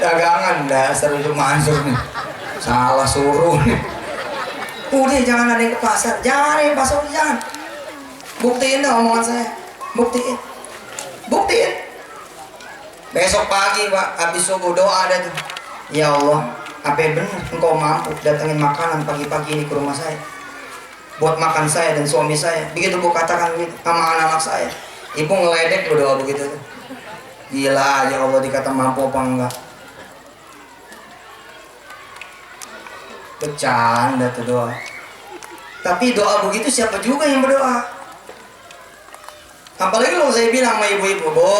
dagangan dasar itu Mansur nih, salah suruh nih. Udah jangan ada yang ke pasar, jangan ada yang ke pasar, jangan. Buktiin deh omongan saya, buktiin. Besok pagi Pak, habis subuh doa ada tuh. Ya Allah, apa benar engkau mampu datangin makanan pagi-pagi ini ke rumah saya, buat makan saya dan suami saya. Begitu Bu katakan begitu sama anak-anak saya, Ibu ngeledek lu doa begitu tuh. Gila ya Allah, dikata mampu apa enggak? Bercanda tuh doa. Tapi doa begitu siapa juga yang berdoa? Apalagi kalau saya bilang sama ibu-ibu, Bu,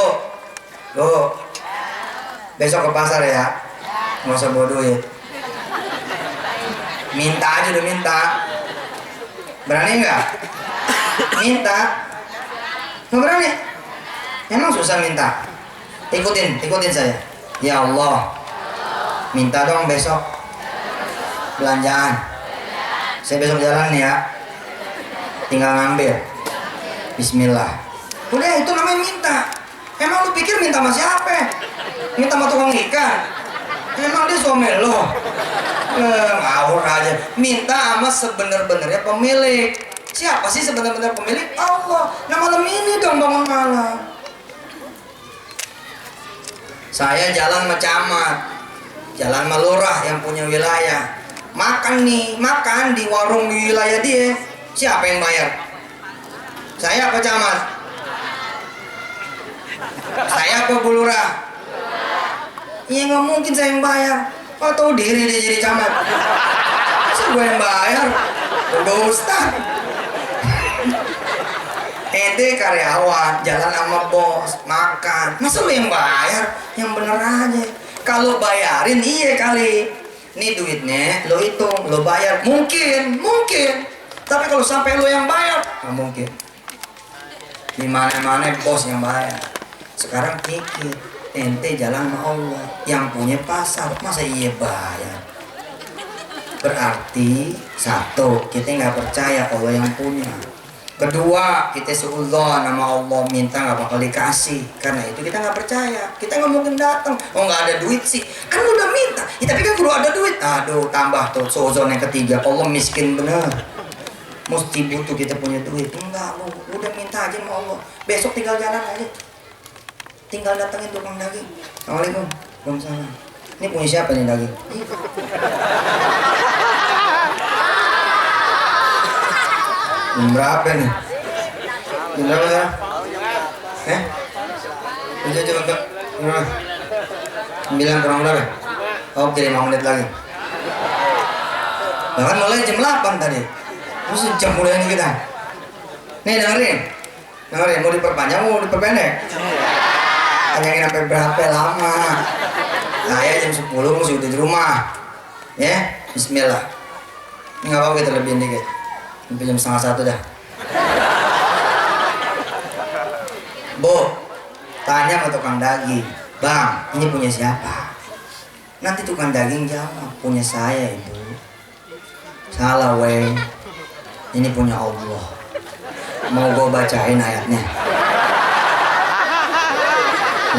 besok ke pasar ya, nggak usah bawa duit. Minta aja udah minta. Berani nggak? Minta. Nggak berani? Emang susah minta? Ikutin saya. Ya Allah, minta dong besok belanjaan. Saya besok jalan nih ya, tinggal ngambil. Bismillah. Udah itu namanya minta. Emang lu pikir minta sama siapa? Minta sama tukang ikan? Emang dia suami lo? Ngawur aja. Minta sama sebenar-benarnya pemilik. Siapa sih sebenar-benar pemilik? Allah. Nah malam ini dong bangun malam. Saya jalan sama camat, jalan sama lurah yang punya wilayah. Makan di warung di wilayah dia. Siapa yang bayar? Saya apa camat? Saya apa Bu Lurah? Iya nggak mungkin saya yang bayar. Oh tahu diri dia jadi camat. Masa gue yang bayar? Udah Ustaz. Ente karyawan, jalan sama bos, makan. Masa lu yang bayar? Yang bener aja. Kalau bayarin iya kali. Nih duitnya lo hitung, lo bayar. Mungkin. Tapi kalau sampai lo yang bayar, nggak mungkin. Di mana-mana bos yang bayar. Sekarang pikir, ente jalan sama Allah yang punya pasar, masa iya bayar? Berarti satu, kita nggak percaya Allah yang punya. Kedua, kita suudzon nama Allah, minta nggak bakal dikasih. Karena itu kita nggak percaya, kita nggak mungkin datang. Oh nggak ada duit sih, kan lu udah minta ya, tapi kan perlu ada duit. Aduh, tambah tuh suudzon yang ketiga, Allah miskin bener, mesti butuh kita punya duit. Enggak, lu udah minta aja sama Allah, besok tinggal jalan aja, tinggal datengin tukang daging. Assalamualaikum. Waalaikumsalam. Ini punya siapa nih daging? Jam berapa nih? Jam berapa ya? Coba. 9 kurang berapa? Oke, 5 menit lagi. Bahkan mulai jam 8 tadi. Terus jam mulai ini kita. Nih dengerin, mau diperpanjang mau diperpendek? Tanyain sampai berapa lama? Saya jam 10 mesti udah di rumah. Ya, bismillah. Ini nggak apa-apa, kita lebihin dikit. Sampai jam 12:30 dah. Bu, tanya sama tukang daging, Bang, ini punya siapa? Nanti tukang daging jawab, punya saya Ibu. Salah weh, ini punya Allah. Mau gue bacain ayatnya?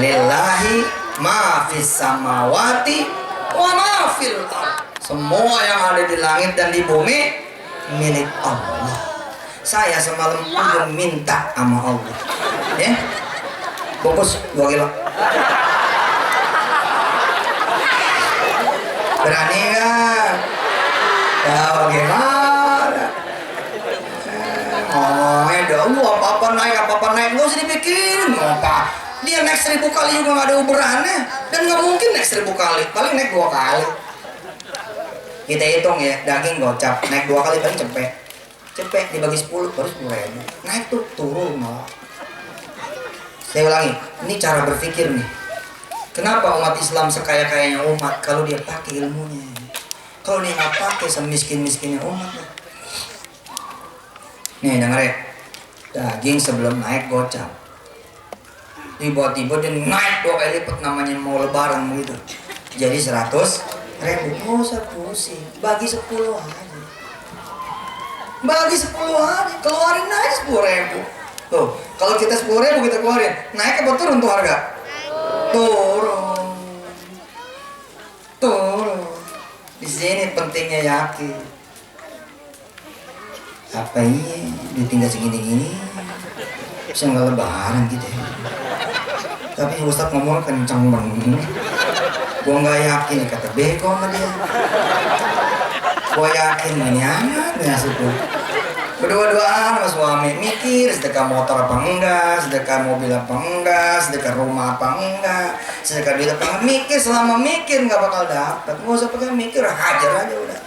Lillahi ma fis samawati wa ma fil ardh. Semua yang ada di langit dan di bumi milik Allah. Saya semalam udah minta sama Allah. Ya, bungkus 2 kilo. Berani nggak? Ya bagaimana? Ngomongnya dong, apa-apa naik, nggak usah dipikirin. Apa? Dia naik 1000 kali juga nggak ada uberannya, dan nggak mungkin naik 1000 kali, paling naik 2 kali. Kita hitung ya, daging gocap naik 2 kali paling cepet dibagi 10 baru 10.000. Naik tuh turun malah. Saya ulangi, ini cara berpikir nih. Kenapa umat Islam sekaya-kayanya umat kalau dia pakai ilmunya? Kalau dia nggak pakai, semiskin-miskinnya umat. Nih dengerin, daging sebelum naik gocap, tiba-tiba dia naik 2 kali lipat, namanya mau lebaran begitu. Jadi 100.000, nggak usah pusing, bagi 10 aja. Bagi 10 aja, keluarin aja 10.000. Tuh, kalau kita 10.000 kita keluarin, naik apa turun tuh harga? Turun. sini pentingnya yakin. Apa ini ditinggal segini-gini bisa nggak lebaran gitu ya. Tapi Ustadz ngomong kencang banget. Gua nggak yakin kata beko sama dia. Gua yakin ini aman ya suku. Berdua-duaan sama suami mikir sedekah motor apa enggak, sedekah mobil apa enggak, sedekah rumah apa enggak, sedekah duit apa enggak. Mikir, selama mikir nggak bakal dapat. Nggak usah pakai mikir, hajar aja udah.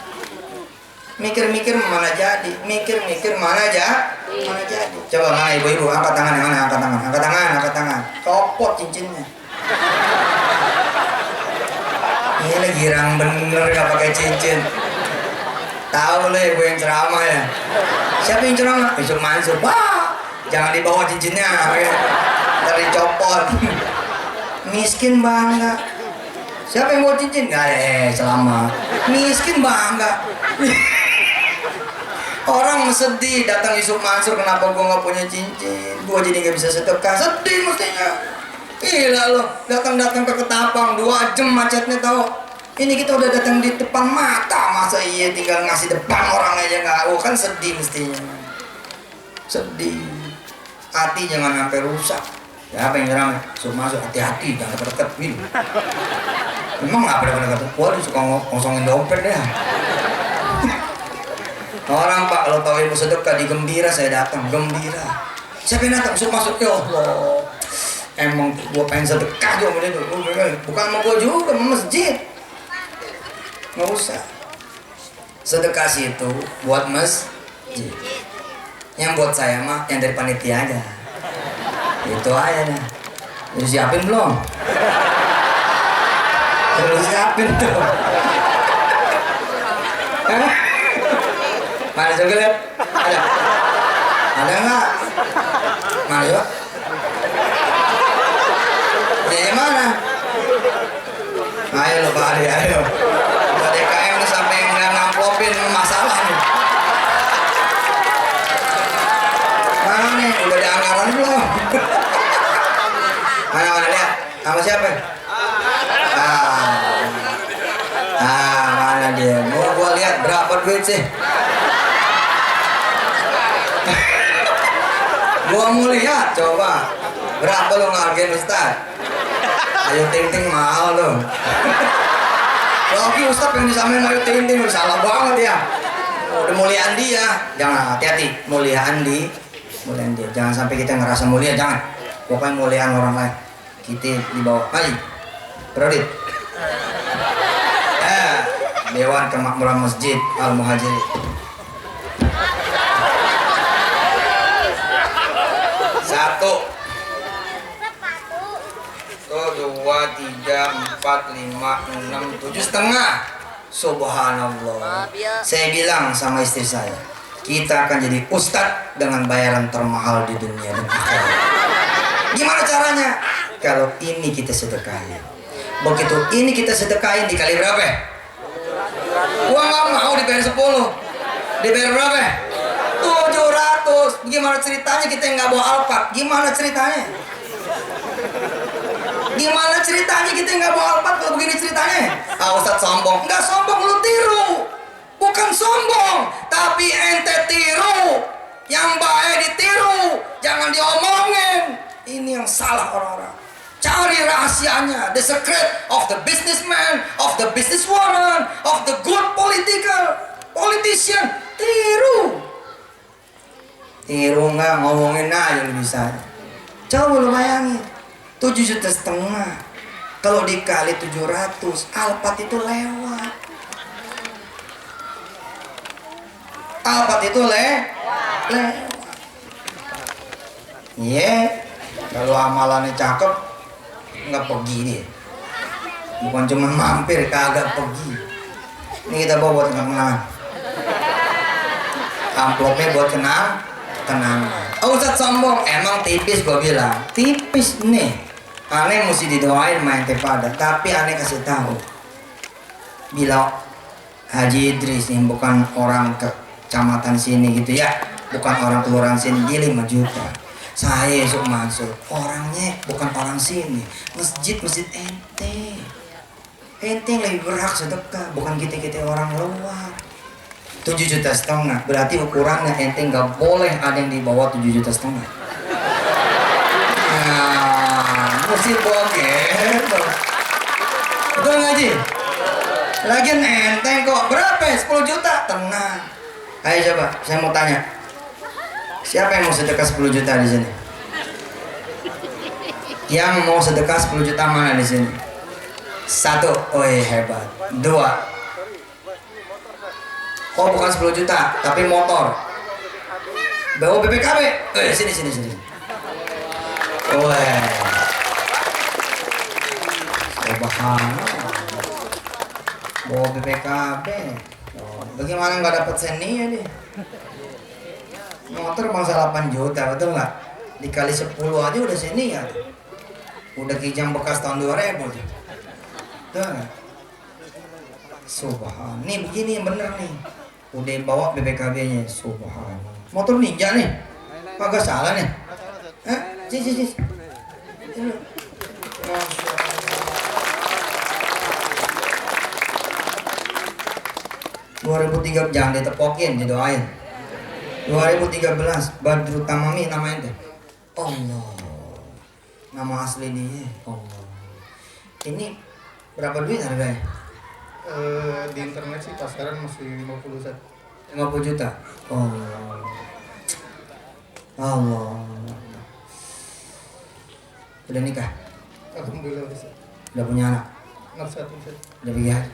Mikir-mikir mana jadi, mikir-mikir mana aja, mana jadi. Coba mana ibu-ibu, angkat tangan yang mana, angkat tangan, angkat tangan, angkat tangan. Copot cincinnya. Ini girang bener gak pakai cincin. Tahu lo ibu yang ceramah ya. Siapa yang ceramah? Yusuf Mansur. Wah, jangan dibawa cincinnya, ntar dicopot. Miskin bangga. Siapa yang bawa cincin? Gak ada, selamat. Miskin bangga. Orang sedih datang Yusuf Mansur, kenapa gua nggak punya cincin? Gua jadi nggak bisa sedekah. Sedih mestinya. Gila lo, datang-datang ke Ketapang 2 jam macetnya tau. Ini kita udah datang di depan mata, masa iya tinggal ngasih depan orang aja nggak? Oh kan sedih mestinya. Sedih. Hati jangan sampai rusak. Ya apa yang nyerang? Yusuf Mansur hati-hati, jangan deket-deket. Emang nggak pada deket? Gua suka ngosongin dompet ya. Orang Pak, kalau tahu ilmu sedekah di Gembira saya datang, Gembira. Siapa yang datang? Masuk, ya Allah. Emang gua pengen sedekah juga itu. Bukan sama gua juga, sama masjid. Nggak usah. Sedekah situ buat masjid. Yang buat saya mah yang dari panitia aja. Itu aja dah. Udah siapin belum? Udah siapin tuh. Mana coba lihat? Ada? Ada nggak? Mana coba? Dari mana? Ayo lo Pak Adi, ayo. Udah DKM nih sampai nggak ngamplopin masalah nih. Mana nih? Udah ada anggaran belum? Mana lihat? Sama siapa? Mana dia? Mau gua lihat berapa duit sih? Gua mau lihat, coba berapa lo ngargain Ustaz? Ayo ting-ting mahal lo. Lagi Ustaz yang disamain ayo ting-ting, salah banget ya. Udah muliaan dia, jangan, hati-hati. Muliaan dia, jangan sampai kita ngerasa mulia, jangan. Pokoknya muliaan orang lain, kita di bawah. Mari, Prodit. Dewan Kemakmuran Masjid Al-Muhajirin. 1 2 3 4 5 6 7 setengah. Subhanallah. Saya bilang sama istri saya, kita akan jadi ustadz dengan bayaran termahal di dunia dan akhirat. Gimana caranya? Kalau ini kita sedekahin. Begitu ini kita sedekahin dikali berapa? Gua nggak mau dibayar 10. Dibayar berapa? 700. Gimana ceritanya kita yang nggak bawa Alphard? Gimana ceritanya? Gimana ceritanya kita nggak bawa Alphard kalau begini ceritanya? Ustadz sombong. Nggak sombong, lu tiru. Bukan sombong, tapi ente tiru. Yang baik ditiru, jangan diomongin. Ini yang salah orang-orang. Cari rahasianya, the secret of the businessman, of the businesswoman, of the good politician. Tiru. Tiru nggak, ngomongin aja lu bisa. Coba lu bayangin, 7,5 juta. Kalau dikali 700, Alphard itu lewat. Alphard itu lewat. Iya, kalau amalannya cakep, nggak pergi dia. Bukan cuma mampir, kagak pergi. Ini kita bawa buat kenangan. Amplopnya buat kenangan. Ustadz sombong, emang tipis gua bilang. Tipis nih. Aneh mesti didoain main pada. Tapi aneh kasih tahu. Bila Haji Idris ini bukan orang kecamatan sini gitu ya. Bukan orang kelurahan sini, dia 5 juta. Saya Yusuf Mansur, orangnya bukan orang sini. Masjid ente. ente yang lebih berhak sedekah, bukan kita-kita orang luar. 7,5 juta, berarti ukurannya ente nggak boleh ada yang di bawah 7,5 juta. Nah, mesti boker. Betul nggak Ji? Lagian enteng kok, berapa ya? 10 juta? Tenang. Ayo coba, saya mau tanya. Siapa yang mau sedekah 10 juta di sini? Yang mau sedekah 10 juta mana di sini? 1, oh hebat. 2, oh bukan 10 juta, tapi motor. Bawa BPKB. Sini. Wah. Subhanallah. Bawa BPKB. Oh, bagaimana nggak dapat seni ya deh? Motor bangsa 8 juta, betul nggak? Dikali 10 aja udah seni ya. Udah kijang bekas tahun 2000 tuh. Betul nggak? Subhanallah. Nih begini yang bener nih. Udah bawa BPKB-nya. Subhanallah. Motor ninja nih. Agak salah nih. Cis. 2003 jangan ditepokin, didoain. 2013 Badrut Tamami namanya teh. Allah. Nama asli dia. Allah. Ini berapa duit harganya? Di internet sih pasaran masih 50 set. 50 juta. Allah. Udah nikah? Alhamdulillah Ustaz. Udah punya anak? Anak satu Ustaz. Udah pergi haji?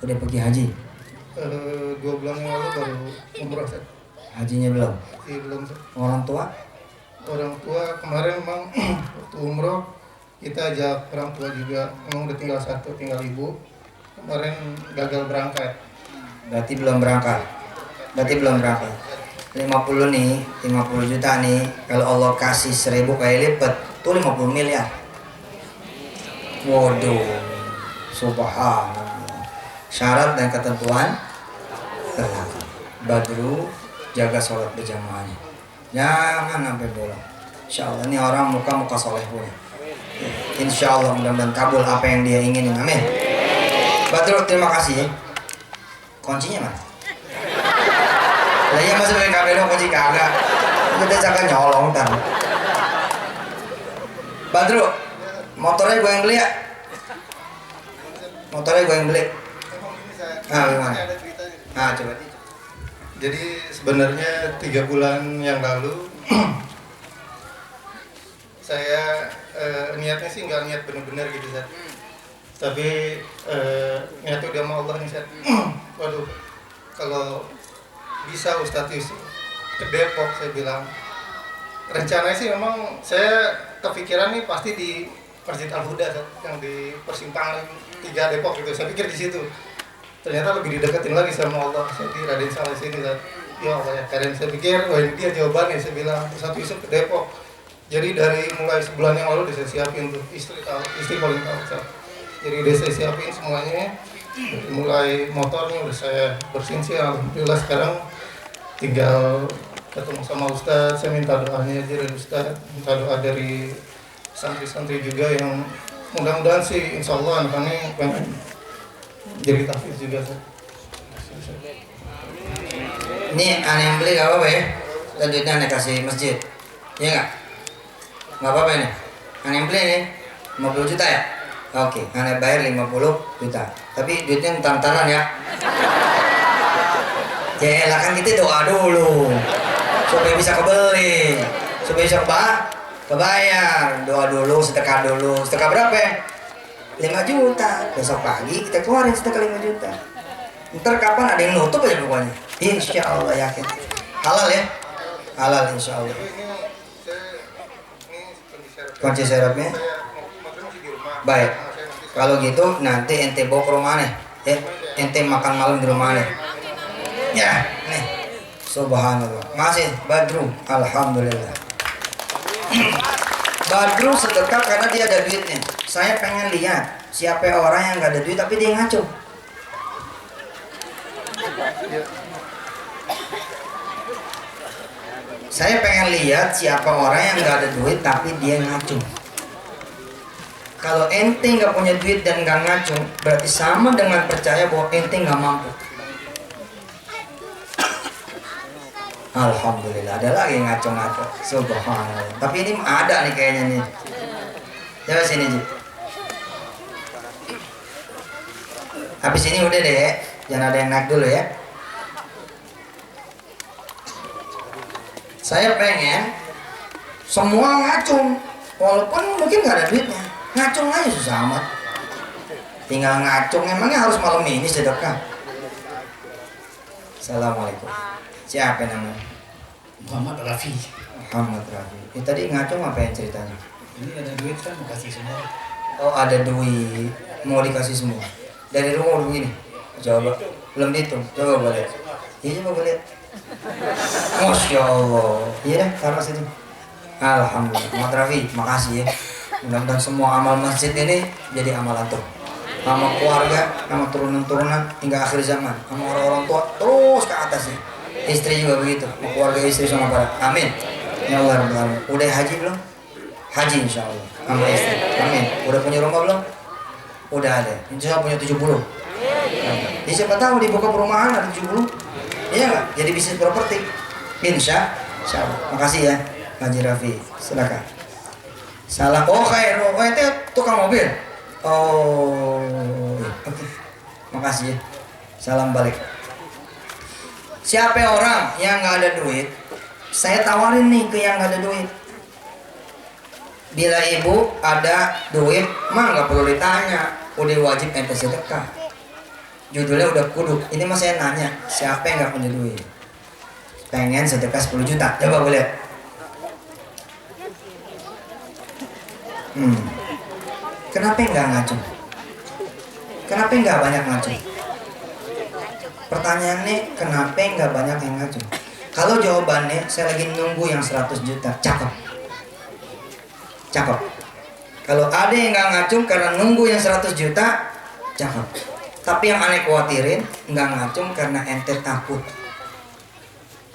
Udah pergi haji? 2 bulan yang lalu baru umroh Ustaz. Hajinya belum? Belum Ustaz. Orang tua? Orang tua kemarin memang waktu umroh kita ajak orang tua juga, memang udah tinggal satu, tinggal ibu. Kemarin gagal berangkat. Berarti belum berangkat. 50 nih, 50 juta nih. Kalau Allah kasih 1000 kali lipat, tuh 50 miliar. Waduh, subhanallah. Syarat dan ketentuan berlaku. Badru, jaga sholat berjamaahnya. Jangan sampai bolong. Insya Allah ini orang muka soleh punya. Insya Allah mudah-mudahan kabul apa yang dia inginin. Amin. Badru, terima kasih. Kuncinya mana? Lah iya masuk ke kabel dong, kunci kagak. Kita jangan nyolong kan. Badru, motornya gue yang beli ya. Motornya gue yang beli. Gimana? Coba. Jadi sebenarnya 3 bulan yang lalu saya niatnya sih nggak niat benar-benar gitu Ustaz. Tapi niatnya udah sama Allah nih Ustaz. Waduh, kalau bisa Ustadz Yusuf ke Depok, saya bilang rencananya sih memang saya kepikiran nih pasti di Masjid Al-Huda yang di persimpangan 3 Depok gitu. Saya pikir di situ. Ternyata lebih dideketin lagi sama Allah. Saya di Raden Saleh sini Ustaz. Ya Allah ya, kalian saya pikir wah ini dia jawabannya. Saya bilang Ustadz Yusuf ke Depok. Jadi dari mulai sebulan yang lalu udah saya siapin tuh, istri paling tahu Ustaz. Jadi udah saya siapin semuanya. Dari mulai motornya udah saya bersihin sih, alhamdulillah sekarang tinggal ketemu sama Ustadz. Saya minta doanya aja dari Ustadz, minta doa dari santri-santri juga yang mudah-mudahan sih insya Allah anak-anaknya pengen jadi tahfiz juga. Ini aneh yang beli gak apa-apa ya? Dan duitnya aneh kasih masjid. Iya gak? Gak apa-apa ini. Aneh yang beli nih 50 juta ya? Oke, aneh bayar 50 juta. Tapi duitnya entar-entaran ya. Ya lah kan kita doa dulu supaya bisa kebeli, supaya bisa kebayar. Doa dulu, sedekah dulu. Sedekah berapa ya? 5 juta. Besok pagi kita keluarin sedekah 5 juta. Ntar kapan ada yang nutup aja pokoknya. Insya Allah yakin. Halal ya? Halal insya Allah. Kunci serepnya? Baik. Kalau gitu nanti ente bawa ke rumah nih. Ya, ente makan malam di rumah nih. Ya, nih. Subhanallah. Masih Badru, alhamdulillah. Badru sedekah karena dia ada duitnya. Saya pengen lihat siapa orang yang nggak ada duit tapi dia ngaco. Saya pengen lihat siapa orang yang nggak ada duit tapi dia ngaco. Kalau ente nggak punya duit dan nggak ngacung, berarti sama dengan percaya bahwa ente nggak mampu. Alhamdulillah, ada lagi ngaco-ngaco. Subhanallah. Tapi ini ada nih kayaknya nih. Coba sini, Ji. Habis ini udah deh, jangan ada yang naik dulu ya. Saya pengen semua ngacung, walaupun mungkin nggak ada duitnya. Ngacung aja susah amat. Tinggal ngacung, emangnya harus malam ini sedekah. Assalamualaikum. Siapa namanya? Muhammad Rafi. Muhammad Rafi. Tadi ngacung apa yang ceritanya? Ini ada duit kan mau kasih semua. Oh, ada duit, mau dikasih semua. Dari rumah udah begini. Coba, belum dihitung. Coba boleh. Iya, coba boleh. Masya Allah. Iya dah, taruh situ. Alhamdulillah. Muhammad Rafi, makasih ya. Mudah-mudahan semua amal masjid ini jadi amal antum. Sama keluarga, sama turunan-turunan hingga akhir zaman. Sama orang-orang tua terus ke atas ya. Istri juga begitu, sama keluarga istri sama para. Amin. Ya Allah Rabbal Alamin. Udah haji belum? Haji insya Allah. Sama istri. Amin. Udah punya rumah belum? Udah ada. Insya Allah punya 70. Ya, siapa tahu dibuka perumahan ada 70. Iya nggak? Jadi bisnis properti. Insya Allah. Makasih ya, Haji Rafi. Silakan. Salah. Oh khair. Oh itu tukang mobil. Oh, oke. Makasih ya. Salam balik. Siapa orang yang nggak ada duit, saya tawarin nih ke yang nggak ada duit. Bila ibu ada duit, mah nggak perlu ditanya, udah wajib ente sedekah. Judulnya udah kudu. Ini mah saya nanya, siapa yang nggak punya duit? Pengen sedekah 10 juta, coba boleh lihat. Kenapa nggak ngacung? Kenapa nggak banyak ngacung? Pertanyaannya, kenapa nggak banyak yang ngacung? Kalau jawabannya, saya lagi nunggu yang 100 juta, cakep. Cakep. Kalau ada yang nggak ngacung karena nunggu yang 100 juta, cakep. Tapi yang aneh khawatirin, nggak ngacung karena ente takut.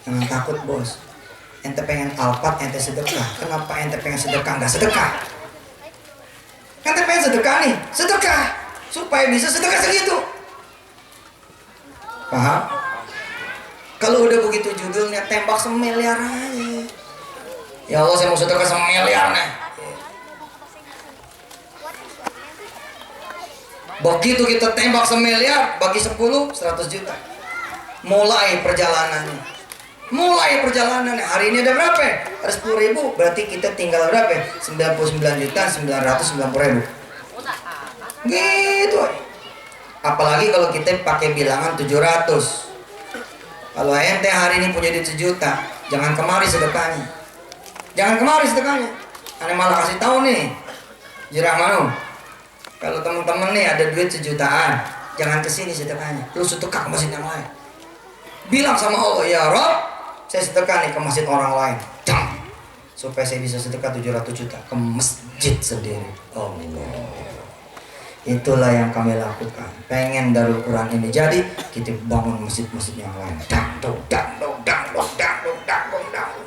Jangan takut bos. Ente pengen alpat, ente sedekah. Kenapa ente pengen sedekah, nggak sedekah? Ente pengen sedekah nih, sedekah. Supaya bisa sedekah segitu. Paham? Kalau udah begitu judulnya tembak semiliar aja. Ya Allah, saya mau sedekah semiliar nih. Begitu kita tembak semiliar, bagi 10, 100 juta. Mulai perjalanannya. Hari ini ada berapa? Ada 10.000, berarti kita tinggal berapa? 99.990.000. Gitu. Apalagi kalau kita pakai bilangan 700. Kalau ente hari ini punya duit 1 juta, jangan kemari sedekahnya. Ane malah kasih tahu nih, Jirah Manu. Kalau teman-teman nih ada duit 1 jutaan, jangan kesini sedekahnya. Lu sedekah ke masjid yang lain. Bilang sama Allah, ya Rob, saya sedekah nih ke masjid orang lain. Supaya saya bisa sedekah 700 juta ke masjid sendiri. Allah. Itulah yang kami lakukan. Pengen Darul Quran ini jadi, kita bangun masjid-masjid yang lain.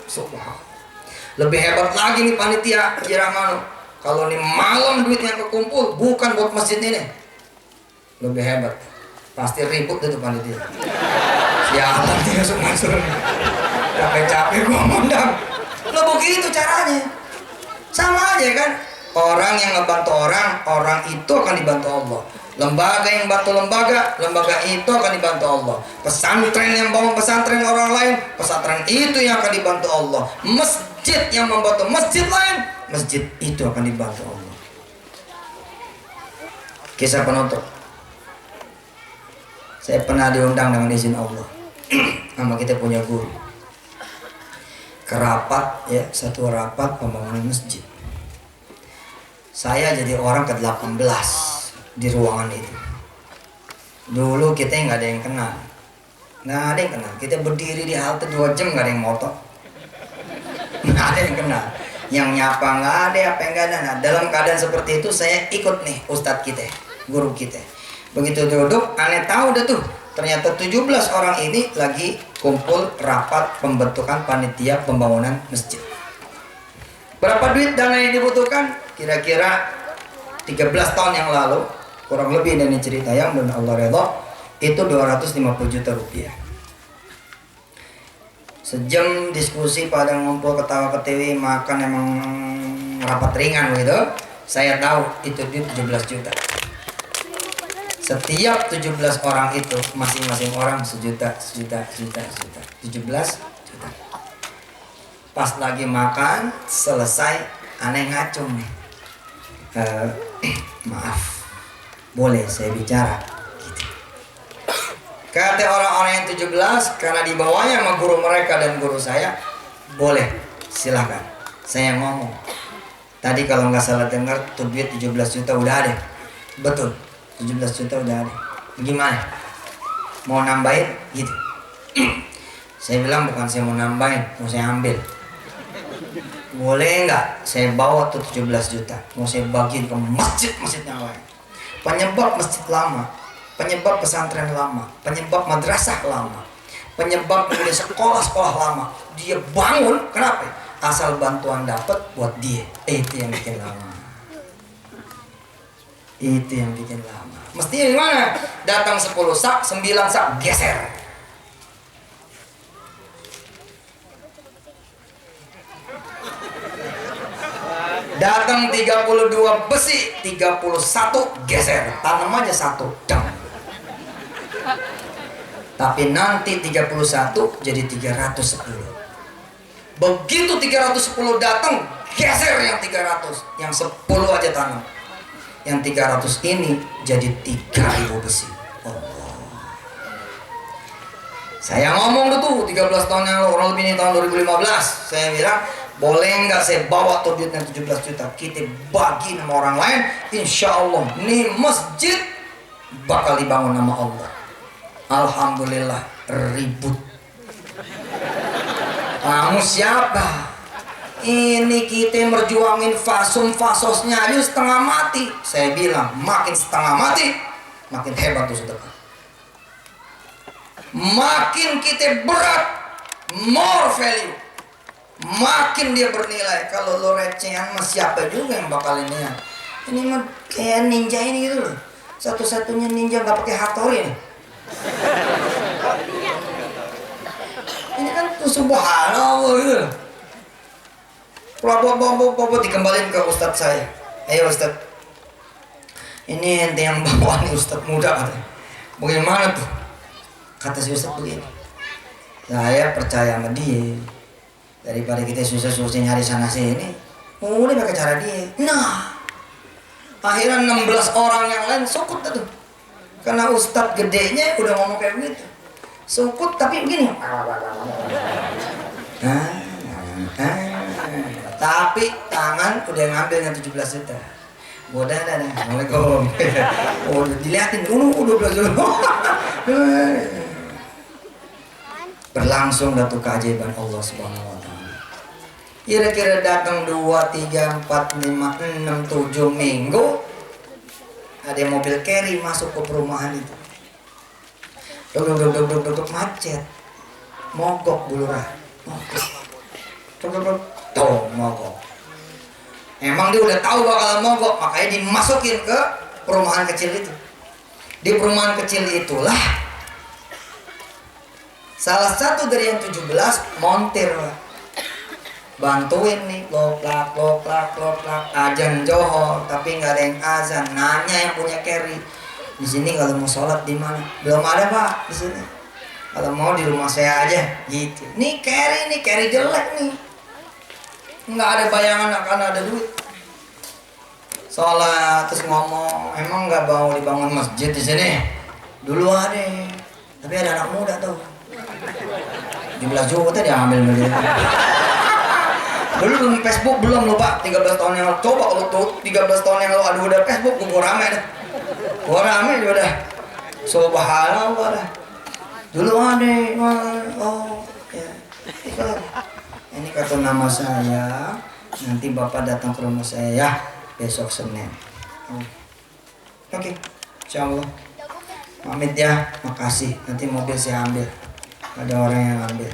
Subhanallah. Lebih hebat lagi nih panitia Jirahmanu. Kalau nih malam duit yang kekumpul bukan buat masjid ini, lebih hebat. Pasti ribut itu panitia. Sialan dia masuk. Capek-capek gua ngundang. Lo begitu caranya. Sama aja kan. Orang yang ngebantu orang itu akan dibantu Allah. Lembaga yang bantu lembaga itu akan dibantu Allah. Pesantren yang bangun pesantren orang lain, pesantren itu yang akan dibantu Allah. Masjid yang membantu masjid lain, masjid itu akan dibantu Allah. Kisah penutup. Saya pernah diundang dengan izin Allah. Sama kita punya guru. Kerapat ya, satu rapat pembangunan masjid. Saya jadi orang ke-18 di ruangan itu. Dulu kita nggak ada yang kenal. Kita berdiri di halte 2 jam nggak ada yang motor. Nggak ada yang kenal. Yang nyapa nggak ada, apa yang nggak ada. Nah, dalam keadaan seperti itu saya ikut nih ustadz kita, guru kita. Begitu duduk, aneh tahu dah tuh. Ternyata 17 orang ini lagi kumpul rapat pembentukan panitia pembangunan masjid. Berapa duit dana yang dibutuhkan? Kira-kira 13 tahun yang lalu, kurang lebih dari cerita yang dan Allah redha, itu 250 juta rupiah. Sejam diskusi pada ngumpul ketawa ketiwi, makan emang rapat ringan gitu. Saya tahu itu duit 17 juta. Setiap 17 orang itu masing-masing orang sejuta, 17 juta. Pas lagi makan selesai, aneh ngacung nih. Maaf, boleh saya bicara? Gitu. Kata orang-orang yang 17, karena dibawanya sama guru mereka dan guru saya, boleh, silahkan. Saya ngomong. Tadi kalau nggak salah dengar, tuh duit 17 juta udah ada. Betul, 17 juta udah ada. Gimana? Mau nambahin? Gitu. Saya bilang bukan saya mau nambahin, mau saya ambil. Boleh nggak saya bawa tuh 17 juta, mau saya bagiin ke masjid-masjid yang lain. Penyebab masjid lama, penyebab pesantren lama, penyebab madrasah lama, penyebab kemudian sekolah-sekolah lama, dia bangun. Kenapa? Asal bantuan dapat buat dia. Itu yang bikin lama. Itu yang bikin lama. Mestinya gimana? Datang 10 sak, 9 sak, geser. Datang 32 besi, 31 geser. Tanam aja satu, dang. Tapi nanti 31 jadi 310. Begitu 310 datang, geser yang 300. Yang 10 aja tanam. Yang 300 ini jadi 3000 besi. Allah. Saya ngomong tuh 13 tahun yang lalu, kurang lebih ini tahun 2015. Saya bilang, boleh nggak saya bawa tuh duitnya 17 juta, kita bagi sama orang lain, insya Allah nih masjid bakal dibangun nama Allah. Alhamdulillah ribut. Kamu siapa? Ini kita merjuangin fasosnya aja setengah mati. Saya bilang makin setengah mati, makin hebat tuh sedekah. Makin kita berat, more value. Makin dia bernilai. Kalau lo recehan mah siapa juga yang bakal ini ya. Ini mah kayak ninja ini gitu loh. Satu-satunya ninja nggak pakai hatori nih. Ini kan tuh subhanallah gitu. Bapak dikembaliin ke ustadz saya. Ayo ustadz, ini ente yang bawa nih ustadz muda katanya. Bagaimana tuh? Kata si ustadz begini, saya percaya sama dia. Daripada kita susah-susah nyari sana sini, udah pakai cara dia. Nah, akhirnya 16 orang yang lain sukut tuh. Karena ustadz gedenya udah ngomong kayak begitu. Sukut tapi begini. Tapi tangan udah ngambilnya 17 juta. Bodoh dah. Assalamualaikum. Oh, dilihatin dulu 12 juta. Berlangsung datu keajaiban Allah Subhanahu wa taala. Kira-kira datang 2, 3, 4, 5, 6, 7 minggu ada mobil carry masuk ke perumahan itu. Duduk macet. Mogok bulurah. Mogok. Emang dia udah tahu bakal mogok, makanya dimasukin ke perumahan kecil itu. Di perumahan kecil itulah salah satu dari yang 17 montir, bantuin nih, loklak, azan johor, tapi nggak ada yang azan. Nanya yang punya carry, di sini kalau mau sholat di mana? Belum ada pak di sini. Kalau mau di rumah saya aja, gitu. Nih carry jelek nih, nggak ada bayangan akan ada duit. Sholat terus ngomong, emang nggak mau dibangun masjid di sini? Dulu ada, tapi ada anak muda tuh. 17 juta dia ambil dulu. Dulu belum Facebook, belum lupa 13 tahun yang lalu. Coba kalau tuh 13 tahun yang lalu ada udah Facebook, gua rame dah. Gua rame udah. Subhanallah dah. Dulu ada, oh ya. Ini kartu nama saya. Nanti bapak datang ke rumah saya ya besok Senin. Oke, insyaallah. Pamit ya, makasih. Nanti mobil saya ambil. Ada orang yang ambil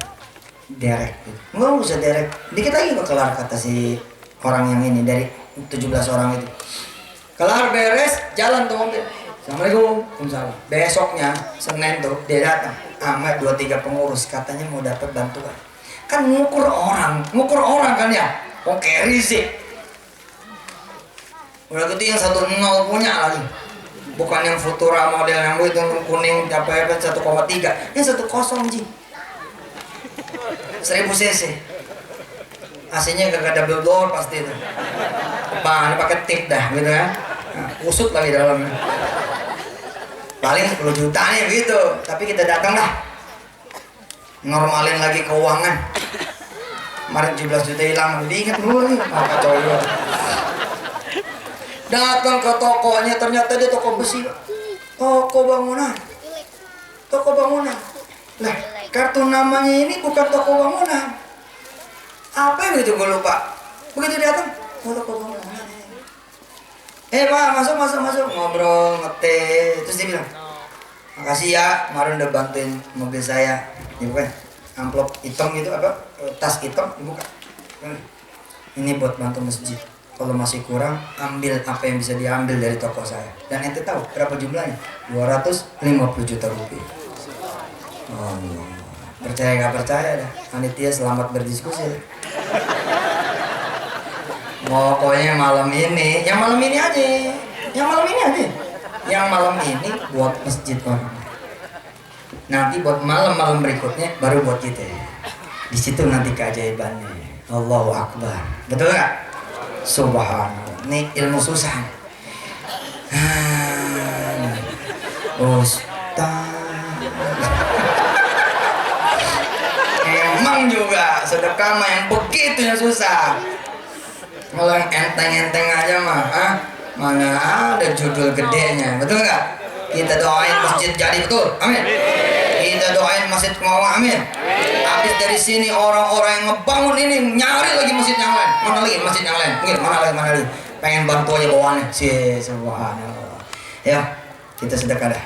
derek gitu. Nggak usah derek, dikit lagi kok kelar kata si orang yang ini dari 17 orang itu. Kelar beres, jalan tuh mobil. Assalamualaikum. Waalaikumsalam. Besoknya Senin tuh dia datang sama 2-3 pengurus, katanya mau dapat bantuan. Kan ngukur orang kan ya. Oke, rizik. Udah gitu yang 1-0 punya lagi. Bukan yang Futura model yang itu kuning apa 1,3. Ini 1-0 Ji. 1000 cc. AC-nya gak double door pasti itu. Ini pakai tip dah gitu ya. Nah, usut lagi dalamnya. Paling 10 juta nih begitu. Tapi kita datang lah. Normalin lagi keuangan. Kemarin 17 juta hilang, diingat dulu nih. Kacau juga. Datang ke tokonya, ternyata dia toko besi. Toko bangunan. Nah, kartu namanya ini bukan toko bangunan. Apa yang itu gue lupa. Begitu datang, toko bangunan. Pak, masuk. Ngobrol, ngeteh. Terus dia bilang, makasih ya, kemarin udah bantuin mobil saya. Dibuka, amplop hitam gitu, tas hitam, dibuka. Ini buat bantu masjid. Kalau masih kurang, ambil apa yang bisa diambil dari toko saya. Dan ente tahu berapa jumlahnya? 250 juta rupiah. Oh, percaya nggak percaya dah. Panitia selamat berdiskusi. Pokoknya malam ini, yang malam ini aja. Yang malam ini buat masjid orang. Nanti buat malam-malam berikutnya baru buat kita. Di situ nanti keajaibannya. Allahu Akbar. Betul nggak? Subhanallah. Ini ilmu susah. Ustaz. Emang juga sedekah mah yang begitu yang susah. Kalau yang enteng-enteng aja mah, mana ada judul gedenya, betul nggak? Kita doain masjid jadi betul, amin. Kita doain masjid mau, amin. Habis dari sini orang-orang yang ngebangun ini nyari lagi masjid yang lain. Mana lagi masjid yang lain? Mungkin mana lagi? Pengen bantu aja bawaannya. Subhanallah. Ya, kita sedekah dah.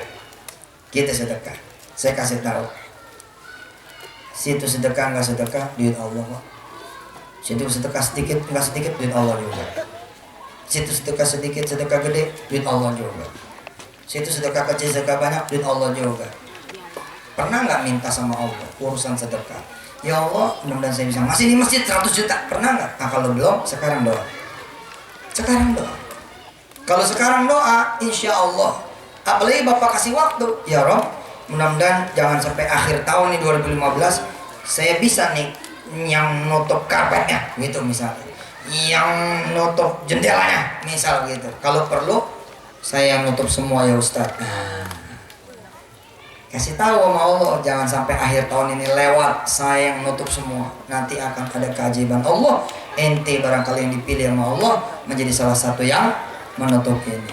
Kita sedekah. Saya kasih tahu. Situ sedekah nggak sedekah, duit Allah kok. Situ sedekah sedikit nggak sedikit, duit Allah juga. Situ sedekah sedikit, sedekah gede, duit Allah juga. Situ sedekah kecil, sedekah banyak, duit Allah juga. Pernah nggak minta sama Allah urusan sedekah? Ya Allah, mudah-mudahan saya bisa ngasih di masjid 100 juta. Pernah nggak? Nah kalau belum, sekarang doa. Kalau sekarang doa, insya Allah. Apalagi Bapak kasih waktu, ya Rob, mudah-mudahan jangan sampai akhir tahun nih 2015 saya bisa nih yang nutup karpetnya, gitu misalnya, yang nutup jendelanya, misal gitu. Kalau perlu saya yang nutup semua ya Ustadz. Kasih tahu sama Allah, jangan sampai akhir tahun ini lewat saya yang nutup semua. Nanti akan ada keajaiban Allah. Ente barangkali yang dipilih sama Allah menjadi salah satu yang menutup ini.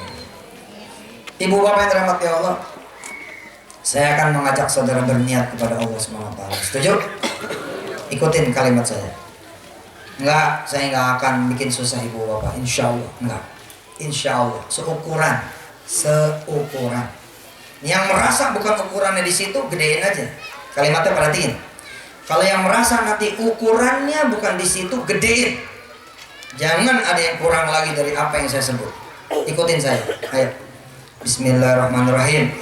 Ibu bapak yang dirahmati Allah, saya akan mengajak saudara berniat kepada Allah SWT. Setuju? Ikutin kalimat saya. Enggak, saya enggak akan bikin susah ibu bapak. Insya Allah, enggak. Insya Allah, seukuran. Yang merasa bukan ukurannya di situ, gedein aja. Kalimatnya perhatiin. Kalau yang merasa nanti ukurannya bukan di situ, gedein. Jangan ada yang kurang lagi dari apa yang saya sebut. Ikutin saya. Ayo. Bismillahirrahmanirrahim.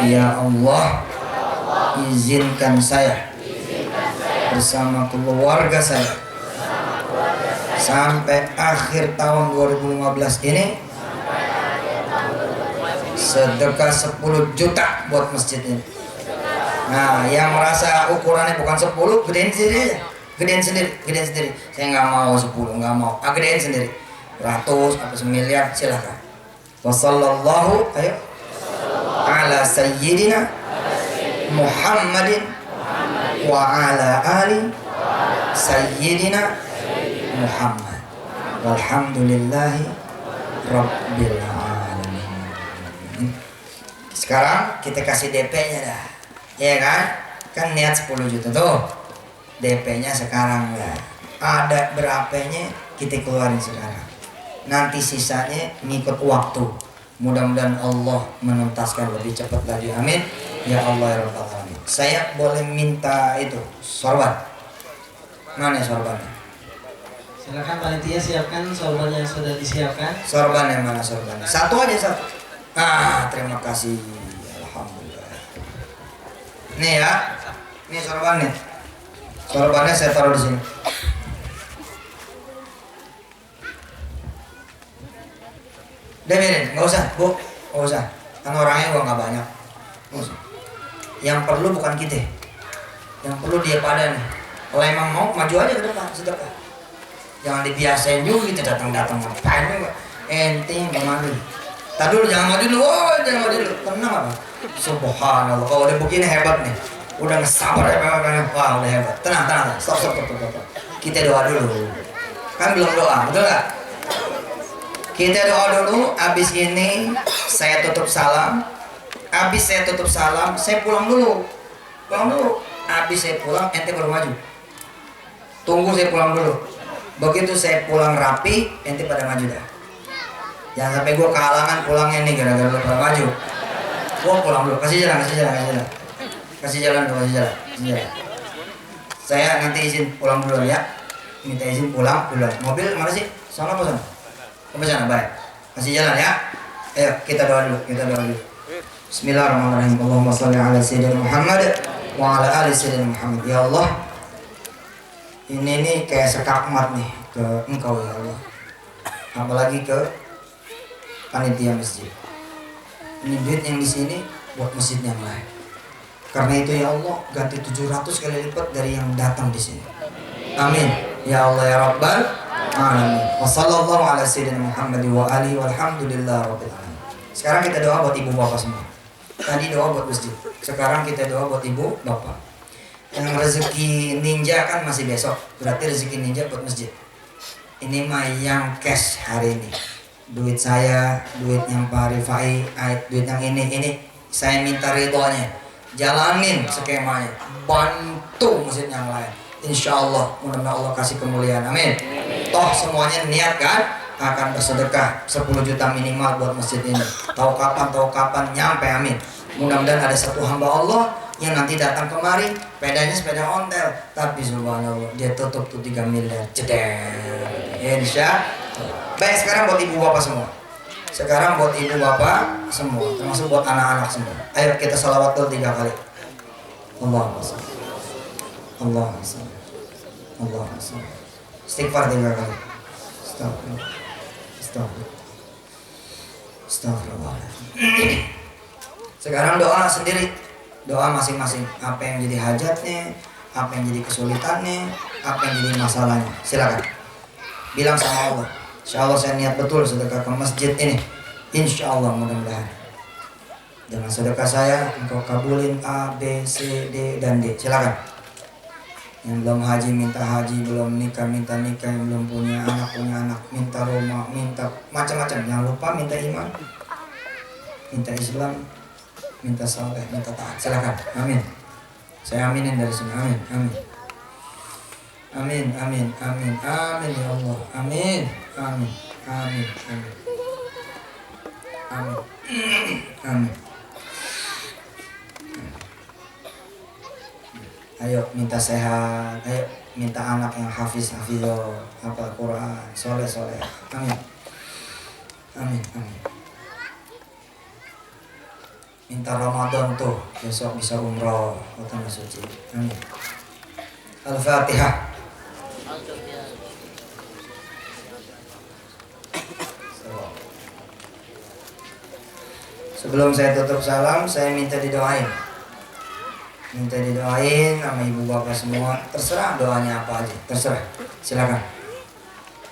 Ya Allah, izinkan saya bersama keluarga saya sampai akhir tahun 2015 ini sedekah 10 juta buat masjid ini. Nah, yang merasa ukurannya bukan 10, gedein sendiri aja. Gedein sendiri. Saya nggak mau 10, nggak mau. Gedein sendiri. 100 atau 1 miliar, silakan. Wassallallahu ala sayyidina Muhammadin wa ala ali sayyidina Muhammad. Walhamdulillahi rabbil alamin. Sekarang kita kasih DP-nya dah. Ya kan? Kan niat 10 juta tuh. DP-nya sekarang ya. Ada berapanya kita keluarin sekarang. Nanti sisanya ngikut waktu. Mudah-mudahan Allah menuntaskan lebih cepat lagi. Amin. Ya Allah ya Rabbal alamin. Saya boleh minta itu sorban. Mana sorbannya? Silakan panitia siapkan sorban yang sudah disiapkan. Sorban yang mana sorbannya? Satu aja satu. Terima kasih. Alhamdulillah. Nih ya. Ini sorbannya. Sorbannya saya taruh di sini. Demirin, nggak usah, Bu. Nggak usah. Kan orangnya gua nggak banyak. Nggak usah. Yang perlu bukan kita. Yang perlu dia pada nih. Kalau emang mau maju aja ke depan, sedekah. Jangan dibiasain juga kita datang-datang ngapain juga. Ente kemari. Tadi dulu jangan maju dulu, jangan maju dulu. Tenang apa? Subhanallah, kalau udah begini hebat nih. Udah ngesabar ya, wah udah hebat. Tenang. Stop. Kita doa dulu. Kan belum doa, betul nggak? Kita doa dulu. Abis ini saya tutup salam. Abis saya tutup salam, saya pulang dulu. Abis saya pulang, ente baru maju. Tunggu saya pulang dulu. Begitu saya pulang rapi, ente pada maju dah. Jangan sampai gue kehalangan pulangnya nih gara-gara lu pada maju. Gue pulang dulu, kasih jalan. Kasih jalan. Saya nanti izin pulang dulu ya. Minta izin pulang dulu. Mobil mana sih? Sana apa sana? Ke sana, baik. Kasih jalan ya. Ayo kita doa dulu. Bismillahirrahmanirrahim. Allahumma shalli ala sayyidina Muhammad wa ala ali sayyidina Muhammad. Ya Allah, ini nih kayak sekakmat nih ke Engkau ya Allah. Apalagi ke panitia masjid. Ini duit yang di sini buat masjid yang lain. Karena itu ya Allah, ganti 700 kali lipat dari yang datang di sini. Amin. Ya Allah ya Rabbal alamin. Wa sallallahu ala sayyidina Muhammad wa alihi walhamdulillah rabbil alamin. Sekarang kita doa buat ibu bapak semua. Tadi doa buat masjid. Sekarang kita doa buat ibu bapak. Yang rezeki ninja kan masih besok. Berarti rezeki ninja buat masjid. Ini mah yang cash hari ini. Duit saya, duit yang Pak Rifai, duit yang ini saya minta ridhonya. Jalanin skemanya. Bantu masjid yang lain. Insya Allah, mudah-mudahan Allah kasih kemuliaan. Amin. Toh semuanya niat kan akan bersedekah 10 juta minimal buat masjid ini. Tahu kapan nyampe. Amin. Mudah-mudahan ada satu hamba Allah yang nanti datang kemari, sepedanya sepeda ontel, tapi subhanallah dia tutup tuh 3 miliar. Jedeng. Insya. Baik, sekarang buat ibu bapak semua. Sekarang buat ibu bapak semua, termasuk buat anak-anak semua. Ayo kita salawat dulu 3 kali. Allahumma shalli. Allahumma shalli. Allahumma shalli. Istighfar 3 kali. Astagfirullah. Sekarang doa sendiri. Doa masing-masing. Apa yang jadi hajatnya, apa yang jadi kesulitannya, apa yang jadi masalahnya. Silakan. Bilang sama Allah. Insya Allah saya niat betul sedekah ke masjid ini. Insya Allah mudah-mudahan. Dengan sedekah saya, engkau kabulin A, B, C, D, dan D. Silakan. Yang belum haji minta haji, belum nikah minta nikah, yang belum punya anak, minta rumah, minta macam-macam. Jangan lupa minta iman, minta Islam, minta saleh, minta taat. Silakan. Amin. Saya aminin dari sini. Amin. Ya Allah. Amin. Ayo minta sehat, ayo minta anak yang hafizah, hafal Quran, soleh. Amin. Minta Ramadan tuh besok bisa umroh ke tanah suci. Amin. Al-Fatihah. Sebelum saya tutup salam, saya minta didoain sama ibu bapak semua. Terserah doanya apa aja, terserah. Silakan.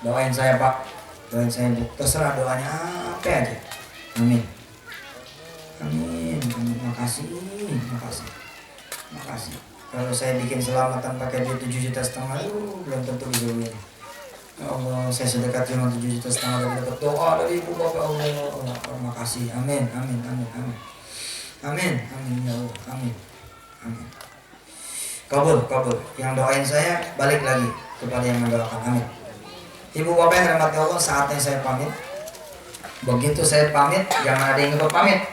Doain saya Pak, doain saya Bu. Terserah doanya apa aja. Amin. Makasih. Kalau saya bikin selamatan pakai duit 7,5 juta, belum tentu bisa begini. Ya Allah, saya sedekah cuma 7,5 juta dan dapat doa dari ibu bapak Allah. Makasih. Amin. Ya Allah. Amin. Kabul. Yang doain saya balik lagi kepada yang mendoakan. Amin. Ibu bapak yang dirahmati Allah, saatnya saya pamit. Begitu saya pamit, jangan ada yang ikut pamit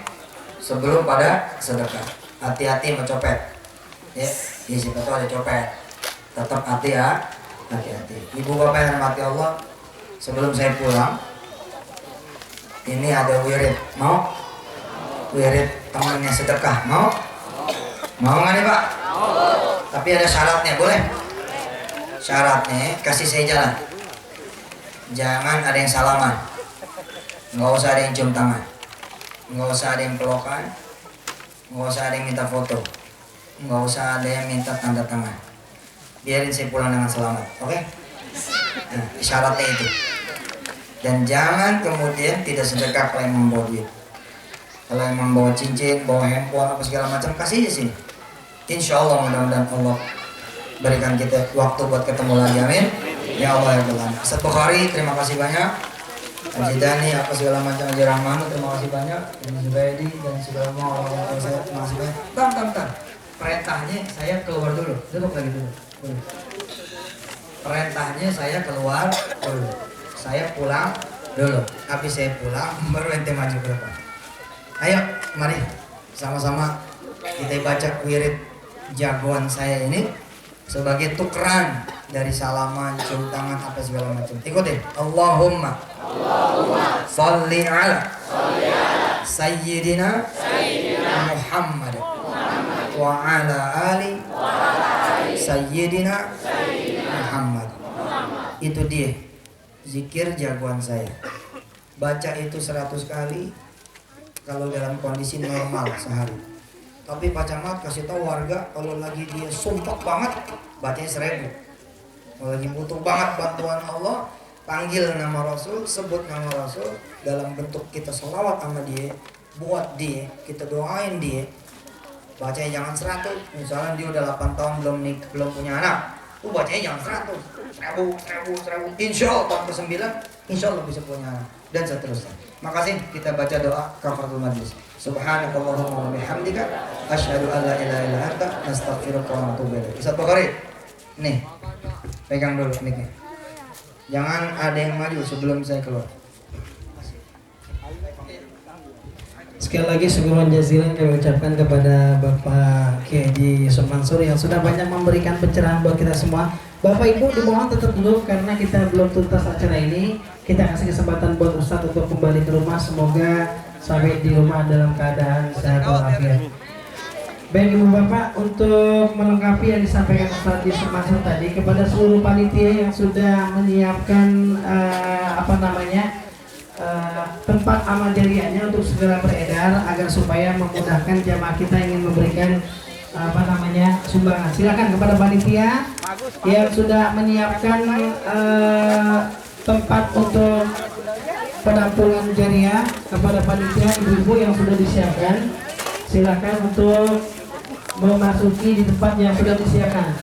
sebelum pada sedekah. Hati-hati mencopet. Ya, siapa tahu ada copet. Tetap hati ya. Hati-hati. Ibu bapak yang rahmati Allah, sebelum saya pulang, ini ada wirid. Mau? Wirid temannya sedekah. Mau? Mau nggak nih Pak? Tapi ada syaratnya, boleh? Syaratnya kasih saya jalan. Jangan ada yang salaman. Nggak usah ada yang cium tangan. Nggak usah ada yang pelukan. Nggak usah ada yang minta foto. Nggak usah ada yang minta tanda tangan. Biarin saya pulang dengan selamat, oke? Nah, syaratnya itu. Dan jangan kemudian tidak sedekah kalau yang membawa duit. Kalau yang membawa cincin, bawa handphone, apa segala macam, kasih aja sini. Insya Allah mudah-mudahan Allah berikan kita waktu buat ketemu lagi, amin. Ya Allah ya Tuhan. Ustaz Bukhari, terima kasih banyak. Haji Dani, apa segala macam, Haji Rahmanu, terima kasih banyak. Haji Zubaidi dan segala mau orang saya terima kasih banyak. Bentar. Perintahnya saya keluar dulu. Duduk lagi dulu. Perintahnya saya keluar dulu. Saya pulang dulu. Habis saya pulang baru ente maju ke depan. Ayo, mari sama-sama kita baca wirid jagoan saya ini sebagai tukeran dari salaman, cium tangan, apa segala macam. Ikutin. Allahumma salli ala Sayyidina Muhammad wa ala ali Sayyidina Muhammad. Itu dia zikir jagoan saya. Baca itu 100 kali kalau dalam kondisi normal sehari. Tapi Pak Camat kasih tahu warga kalau lagi dia sumpah banget bacanya 1000. Kalau lagi butuh banget bantuan Allah, panggil nama Rasul, sebut nama Rasul dalam bentuk kita sholawat sama dia, buat dia, kita doain dia. Bacanya jangan 100. Misalnya dia udah 8 tahun belum punya anak, tuh bacanya jangan 100. 1000. Insya Allah tahun ke-9 insya Allah bisa punya anak dan seterusnya. Makasih, kita baca doa kafaratul majlis. Subhanakallahumma wa bihamdika asyhadu an la ilaha illa anta astaghfiruka wa atubu ilaik. Ustaz Bukhari, nih pegang dulu mic-nya. Jangan ada yang maju sebelum saya keluar. Sekali lagi syukuran jazilan kami ucapkan kepada Bapak Kiai Haji Yusuf Mansur yang sudah banyak memberikan pencerahan buat kita semua. Bapak Ibu dimohon tetap dulu karena kita belum tuntas acara ini. Kita kasih kesempatan buat Ustadz untuk kembali ke rumah. Semoga sampai di rumah dalam keadaan sehat walafiat. Baik Ibu Bapak, untuk melengkapi yang disampaikan Ustadz Yusuf Mansur tadi kepada seluruh panitia yang sudah menyiapkan tempat amal jariahnya untuk segera beredar agar supaya memudahkan jamaah kita ingin memberikan sumbangan. Silakan kepada panitia yang sudah menyiapkan tempat untuk penampungan jariah, kepada panitia ibu-ibu yang sudah disiapkan, silakan untuk memasuki di tempat yang sudah disiapkan.